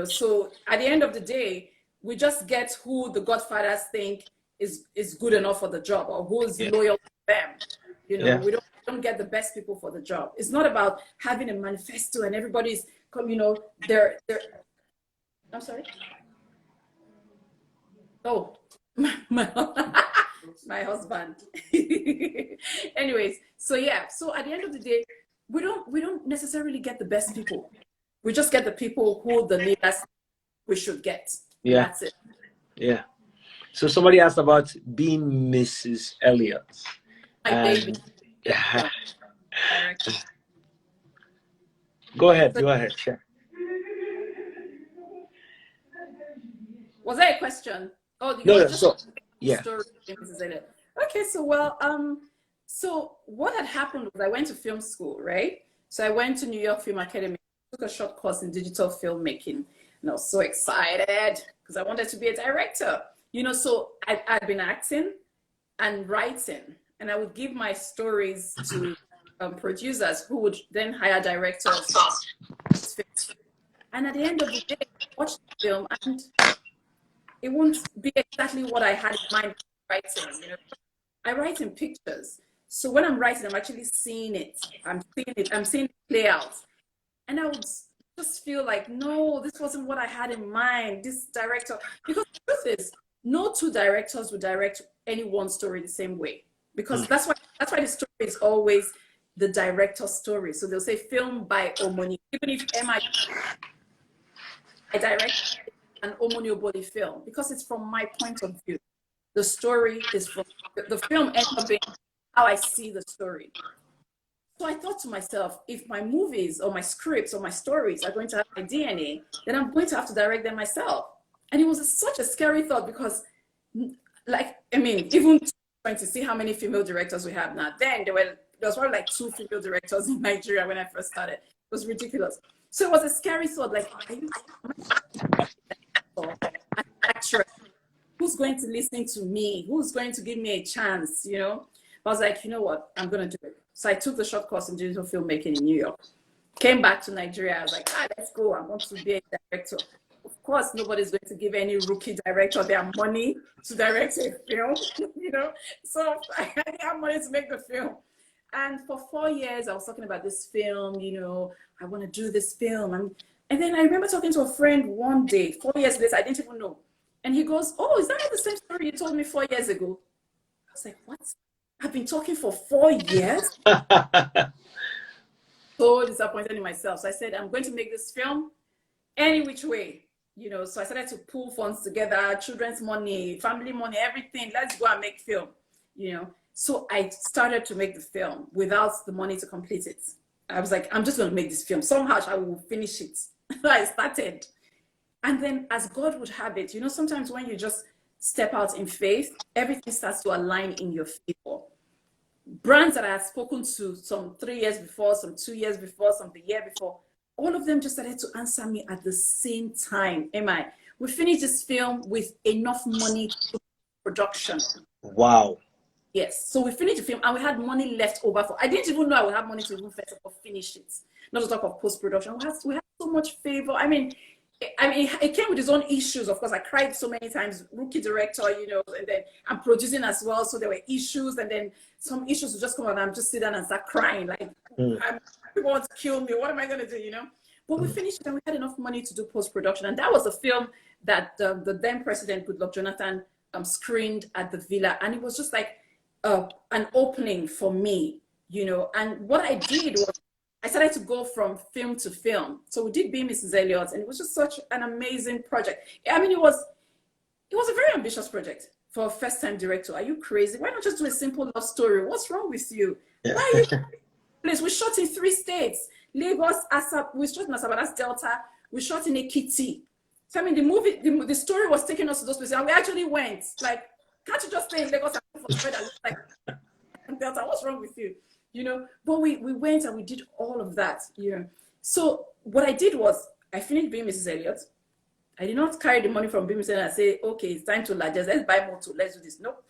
So at the end of the day, we just get who the godfathers think is good enough for the job or who is loyal to them. You know, we don't get the best people for the job. It's not about having a manifesto and everybody's, you know, they're. I'm sorry. Oh, my husband. Anyways, so yeah. So at the end of the day, we don't necessarily get the best people. We just get the people who the leaders we should get. Yeah. That's it. Yeah. So somebody asked about being Mrs. Elliott. My baby. Go ahead. Go ahead. Sure. Was that a question? Oh, No. So yeah. Story. Okay. So well, so what had happened was I went to film school, right? So I went to New York Film Academy, took a short course in digital filmmaking, and I was so excited because I wanted to be a director. You know, so I'd been acting and writing, and I would give my stories to producers who would then hire directors. And at the end of the day, I watched the film, and it won't be exactly what I had in mind writing. You know, I write in pictures, so when I'm writing, I'm actually seeing it. I'm seeing it play out, and I would just feel like, no, this wasn't what I had in mind. This director, because the truth is, no two directors would direct any one story the same way, because that's why the story is always the director's story. So they'll say film by Omoni, even if I direct an Omoni Oboli film, because it's from my point of view. The story is from the film ends up being how I see the story. So I thought to myself, if my movies or my scripts or my stories are going to have my DNA, then I'm going to have to direct them myself. And it was such a scary thought because, like, I mean, even trying to see how many female directors we have now. Then there was probably like 2 female directors in Nigeria when I first started. It was ridiculous. So it was a scary thought, like, are you an actress? Who's going to listen to me? Who's going to give me a chance, you know? But I was like, you know what? I'm going to do it. So I took the short course in digital filmmaking in New York. Came back to Nigeria. I was like, let's go. I want to be a director. Of course, nobody's going to give any rookie director their money to direct a film, you know? So I had money to make the film. And for 4 years, I was talking about this film, you know, I want to do this film. And then I remember talking to a friend one day, 4 years later, I didn't even know. And he goes, oh, is that the same story you told me 4 years ago? I was like, what? I've been talking for 4 years? So disappointed in myself. So I said, I'm going to make this film any which way. You know, so I started to pull funds together, children's money, family money, everything. Let's go and make film, you know. So I started to make the film without the money to complete it. I was like, I'm just going to make this film. Somehow I will finish it. I started. And then as God would have it, you know, sometimes when you just step out in faith, everything starts to align in your favor. Brands that I had spoken to some 3 years before, some 2 years before, some the year before, all of them just started to answer me at the same time. We finished this film with enough money to do production. Wow. Yes. So we finished the film and we had money left over I didn't even know I would have money to even first of all finish it. Not to talk of post-production. We had so much favor. I mean, it came with its own issues. Of course, I cried so many times, rookie director, you know, and then I'm producing as well. So there were issues, and then some issues would just come up and I'm just sit down and start crying. Like, people want to kill me. What am I going to do, you know? But we finished it and we had enough money to do post-production. And that was a film that the then president, Goodluck Jonathan, screened at the Villa. And it was just like an opening for me, you know. And what I did was, I started to go from film to film. So we did Be Mrs. Elliott, and it was just such an amazing project. I mean, it was a very ambitious project for a first-time director. Are you crazy? Why not just do a simple love story? What's wrong with you? Yeah. Why are you? Please, we shot in 3 states: Lagos, Asap. We shot in Asaba, that's Delta. We shot in Ekiti. So I mean, the story was taking us to those places, and we actually went. Like, can't you just stay in Lagos and for spread that looks like Delta? What's wrong with you? You know, but we went and we did all of that, you know. So what I did was, I finished Being Mrs. Elliott. I did not carry the money from Being Mrs. Elliott and say, okay, it's time to largest, let's buy motor, let's do this. Nope.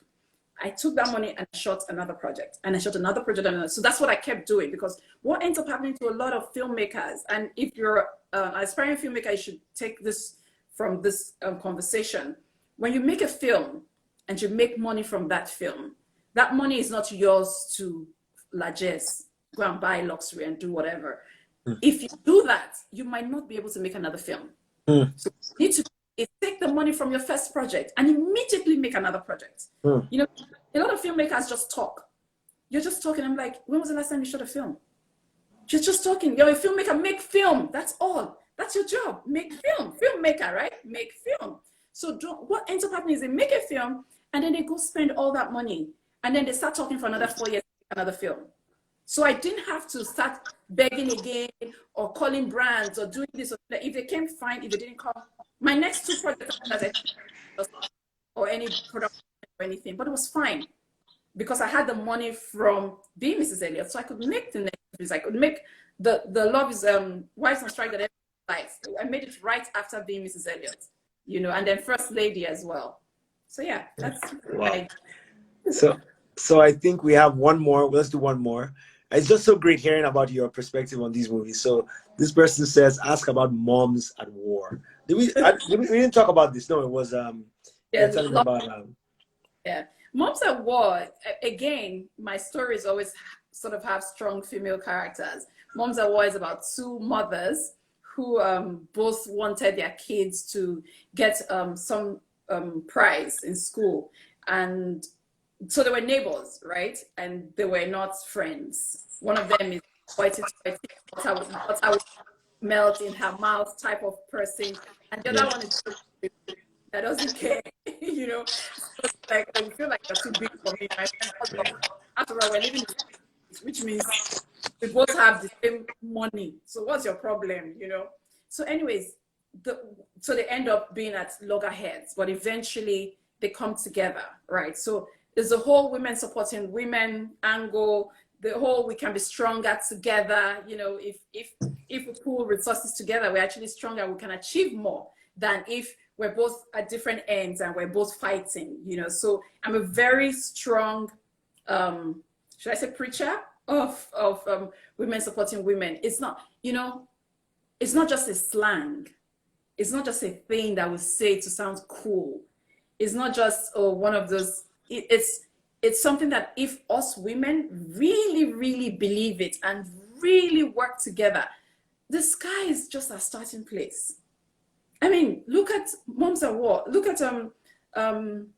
I took that money and shot another project. And I shot another project. So that's what I kept doing, because what ends up happening to a lot of filmmakers, and if you're an aspiring filmmaker, you should take this from this conversation. When you make a film and you make money from that film, that money is not yours to largesse, go and buy luxury and do whatever. Mm. If you do that, you might not be able to make another film. Mm. So you need to take the money from your first project and immediately make another project. Mm. You know, a lot of filmmakers just talk. You're just talking. I'm like, when was the last time you shot a film? You're just talking. You're a filmmaker, make film. That's all. That's your job. Make film. Filmmaker, right? Make film. So what ends up happening is they make a film and then they go spend all that money. And then they start talking for another 4 years to make another film. So I didn't have to start begging again or calling brands or doing this. If they came, fine. If they didn't come, my next 2 projects or any production or anything, but it was fine because I had the money from being Mrs. Elliott, so I could make the next movies. I could make the Love is Wives on Strike that everyone likes. I made it right after being Mrs. Elliott, you know, and then First Lady as well. So yeah, that's wow. So I think we have one more. Let's do one more. It's just so great hearing about your perspective on these movies. So this person says, ask about moms at war. We didn't talk about this. No, it was yeah, talking about yeah. Moms at War, again, my stories always sort of have strong female characters. Moms at War is about 2 mothers who both wanted their kids to get some prize in school. And so they were neighbors, right? And they were not friends. One of them is what I would melt in her mouth type of person. And the other one is that doesn't care, you know. So like I feel like you're too big for me. My friend, after all, we're living in the States, which means we both have the same money. So what's your problem, you know? So anyways, so they end up being at loggerheads, but eventually they come together, right? So there's a whole women supporting women angle, the whole we can be stronger together. You know, if we pool resources together, we're actually stronger, we can achieve more than if we're both at different ends and we're both fighting, you know. So I'm a very strong, should I say preacher of women supporting women. It's not, you know, it's not just a slang. It's not just a thing that we say to sound cool. It's not just one of those, it's something that if us women really, really believe it and really work together, the sky is just our starting place. I mean, look at Moms at War, look at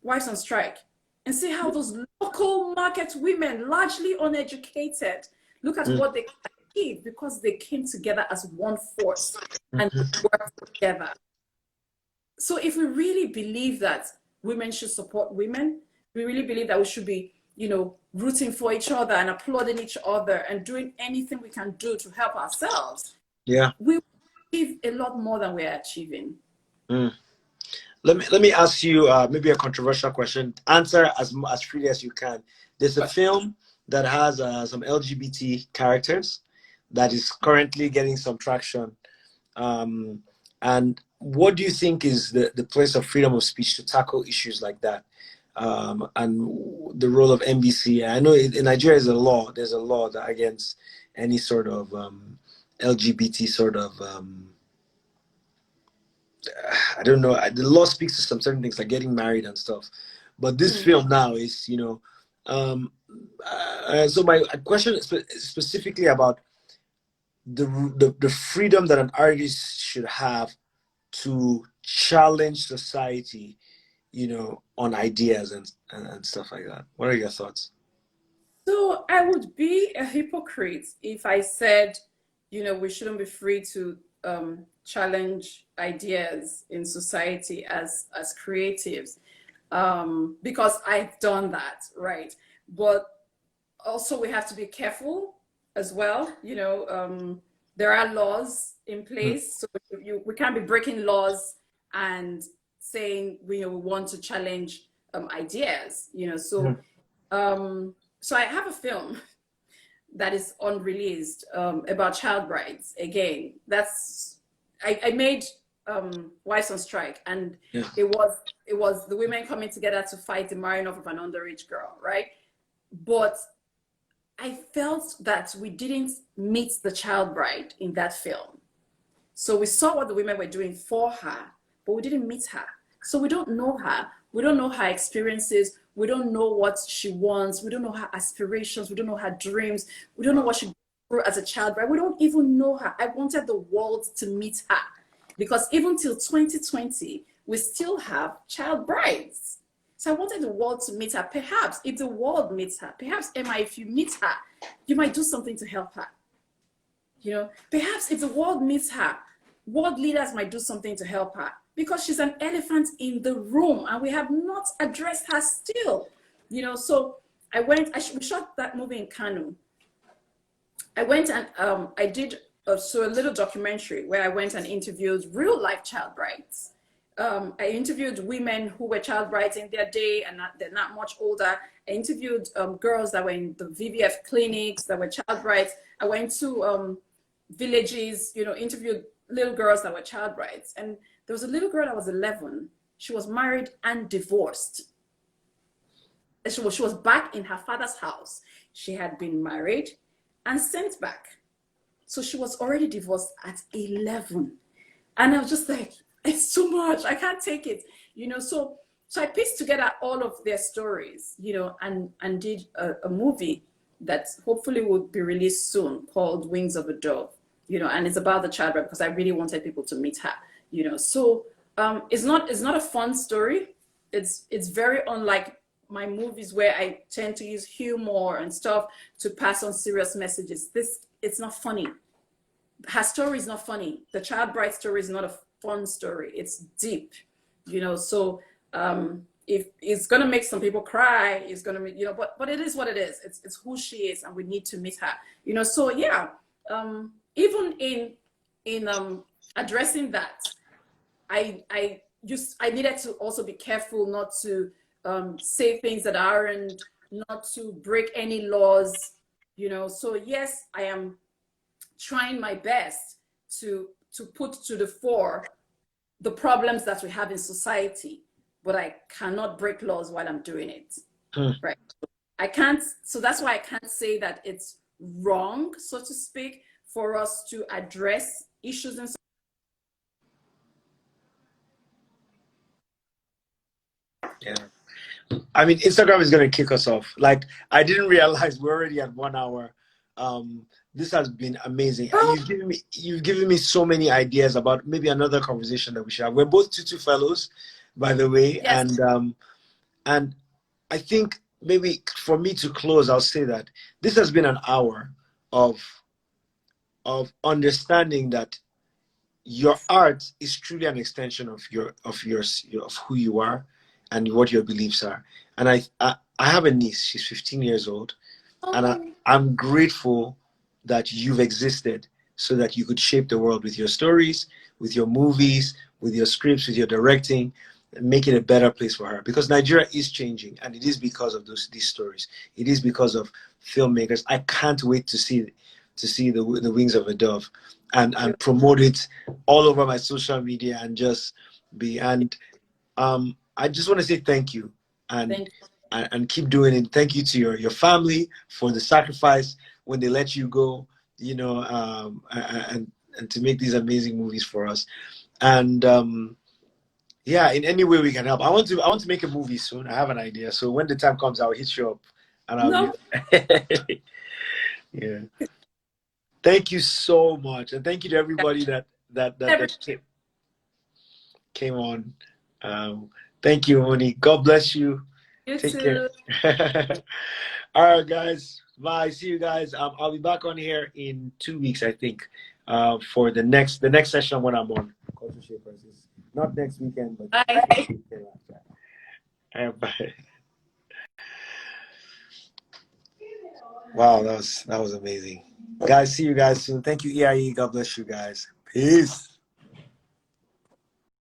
Wives on Strike, and see how those local market women, largely uneducated, look at what they achieved because they came together as one force and worked together. So if we really believe that women should support women, we really believe that we should be, you know, rooting for each other and applauding each other and doing anything we can do to help ourselves. Yeah. We achieve a lot more than we're achieving. Let me ask you maybe a controversial question. Answer as freely as you can. There's a film that has some LGBT characters that is currently getting some traction. And what do you think is the place of freedom of speech to tackle issues like that? And the role of NBC. I know in Nigeria there's a law that against any sort of LGBT sort of I don't know. The law speaks to some certain things like getting married and stuff, but this film now is, you know. So my question is specifically about the freedom that an artist should have to challenge society, you know, on ideas and stuff like that. What are your thoughts? So I would be a hypocrite if I said, you know, we shouldn't be free to challenge ideas in society as creatives, because I've done that, right? But also we have to be careful as well. You know, there are laws in place, so we can't be breaking laws and saying we want to challenge ideas. You know, so so I have a film that is unreleased about child rights. Again, I made Wives on Strike, and it was the women coming together to fight the marrying off of an underage girl, right? But I felt that we didn't meet the child bride in that film. So we saw what the women were doing for her, but we didn't meet her. So we don't know her. We don't know her experiences. We don't know what she wants. We don't know her aspirations. We don't know her dreams. We don't know what she grew as a child, right? We don't even know her. I wanted the world to meet her because even till 2020, we still have child brides. So I wanted the world to meet her. Perhaps if the world meets her, perhaps Emma, if you meet her, you might do something to help her. You know, perhaps if the world meets her, world leaders might do something to help her because she's an elephant in the room and we have not addressed her still. You know, so we shot that movie in Kanu. I went and I did a little documentary where I went and interviewed real life child brides. I interviewed women who were child brides in their day and they're not much older. I interviewed girls that were in the VVF clinics that were child brides. I went to villages, you know, interviewed little girls that were child brides. And there was a little girl that was 11. She was married and divorced. She was back in her father's house. She had been married and sent back. So she was already divorced at 11. And I was just like, it's too much. I can't take it. You know, so I pieced together all of their stories, you know, and did a movie that hopefully will be released soon called Wings of a Dove, you know, and it's about the child bride because I really wanted people to meet her, you know. So it's not a fun story. It's very unlike my movies where I tend to use humor and stuff to pass on serious messages. It's not funny. Her story is not funny. The child bride story is not a fun story. It's deep, you know. So if it's gonna make some people cry, it's gonna make, you know, but it is what it is. It's who she is, and we need to meet her, you know. So yeah, even in addressing that, I needed to also be careful not to say things that aren't, not to break any laws, you know. So yes, I am trying my best to put to the fore the problems that we have in society, but I cannot break laws while I'm doing it. Right? I can't. So that's why I can't say that it's wrong, so to speak, for us to address issues in society. Yeah. I mean, Instagram is going to kick us off. Like, I didn't realize we're already at 1 hour. This has been amazing. You've given me so many ideas about maybe another conversation that we should have. We're both Tutu fellows, by the way. Yes. And I think maybe for me to close, I'll say that this has been an hour of understanding that your art is truly an extension of who you are and what your beliefs are. And I have a niece. She's 15 years old, and I'm grateful that you've existed so that you could shape the world with your stories, with your movies, with your scripts, with your directing, and make it a better place for her. Because Nigeria is changing, and it is because of these stories. It is because of filmmakers. I can't wait to see the Wings of a Dove and promote it all over my social media and just be. And I just want to say thank you and keep doing it. Thank you to your family for the sacrifice when they let you go, you know, and to make these amazing movies for us. And yeah, in any way we can help. I want to make a movie soon. I have an idea. So when the time comes, I'll hit you up and I'll yeah. Thank you so much, and thank you to everybody that came on. Thank you, Omoni. God bless you. You Take too. care. All right, guys. Bye. See you guys. I'll be back on here in 2 weeks, I think, for the next session when I'm on Culture Shapers. Not next weekend, but Bye. next weekend after. All right, bye. Wow, that was amazing. Guys, see you guys soon. Thank you, EIE. God bless you guys. Peace.